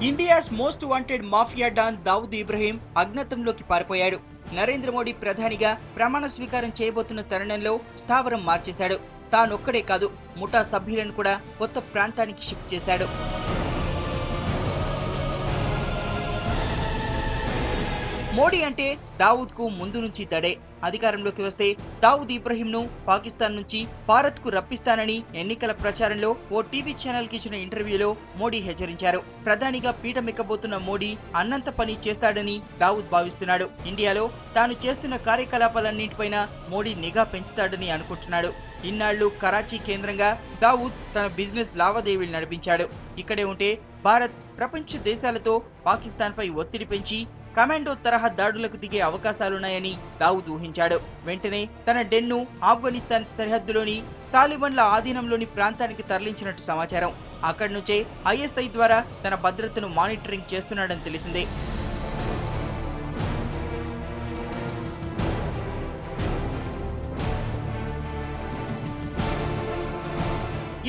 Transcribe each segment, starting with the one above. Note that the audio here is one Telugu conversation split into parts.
India's most wanted mafia don Dawood Ibrahim అజ్ఞాతంలోకి పారిపోయాడు. నరేంద్ర మోడీ ప్రధానిగా ప్రమాణ స్వీకారం చేయబోతున్న తరుణంలో స్థావరం మార్చేశాడు. తానొక్కడే కాదు, ముఠా సభ్యులను కూడా కొత్త ప్రాంతానికి షిఫ్ట్ చేశాడు. మోడీ అంటే దావూద్ కు ముందు నుంచి దడే. అధికారంలోకి వస్తే దావూద్ ఇబ్రహీంను పాకిస్తాన్ నుంచి భారత్ కు రప్పిస్తానని ఎన్నికల ప్రచారంలో ఓ టీవీ ఛానల్ కి ఇచ్చిన ఇంటర్వ్యూలో మోడీ హెచ్చరించారు. ప్రధానిగా పీఠమెక్కబోతున్న మోడీ అన్నంత పని చేస్తాడని దావూద్ భావిస్తున్నాడు. ఇండియాలో తాను చేస్తున్న కార్యకలాపాలన్నింటిపైన మోడీ నిఘా పెంచుతాడని అనుకుంటున్నాడు. ఇన్నాళ్లు కరాచీ కేంద్రంగా దావూద్ తన బిజినెస్ లావాదేవీలు నడిపించాడు. ఇక్కడే ఉంటే భారత్ ప్రపంచ దేశాలతో పాకిస్తాన్ పై ఒత్తిడి పెంచి కమాండో తరహా దాడులకు దిగే అవకాశాలున్నాయని దావూద్ ఊహించాడు. వెంటనే తన డెన్ను ఆఫ్ఘనిస్తాన్ సరిహద్దులోని తాలిబాన్ల ఆధీనంలోని ప్రాంతానికి తరలించినట్టు సమాచారం. అక్కడి నుంచే ఐఎస్ఐ ద్వారా తన భద్రతను మానిటరింగ్ చేస్తున్నాడని తెలిసిందే.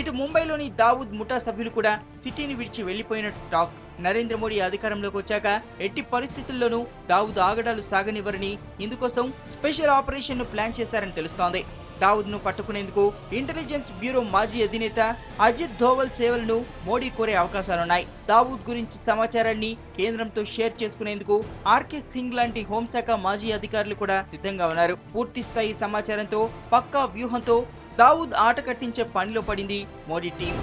ఇటు ముంబైలోని దావూద్ ముఠా సభ్యులు కూడా సిటీని విడిచి వెళ్లిపోయినట్టు టాక్. నరేంద్ర మోడీ అధికారంలోకి వచ్చాక ఎట్టి పరిస్థితుల్లోనూ దావూద్ ఆగడాలు సాగనివ్వరని, ఇందుకోసం స్పెషల్ ఆపరేషన్ ను ప్లాన్ చేశారని తెలుస్తోంది. దావూద్ ను పట్టుకునేందుకు ఇంటెలిజెన్స్ బ్యూరో మాజీ అధినేత అజిత్ ధోవల్ సేవలను మోడీ కోరే అవకాశాలున్నాయి. దావూద్ గురించి సమాచారాన్ని కేంద్రంతో షేర్ చేసుకునేందుకు ఆర్కే సింగ్ లాంటి హోంశాఖ మాజీ అధికారులు కూడా సిద్ధంగా ఉన్నారు. పూర్తి స్థాయి సమాచారంతో, పక్కా వ్యూహంతో దావూద్ ఆట కట్టించే పనిలో పడింది మోడీ టీం.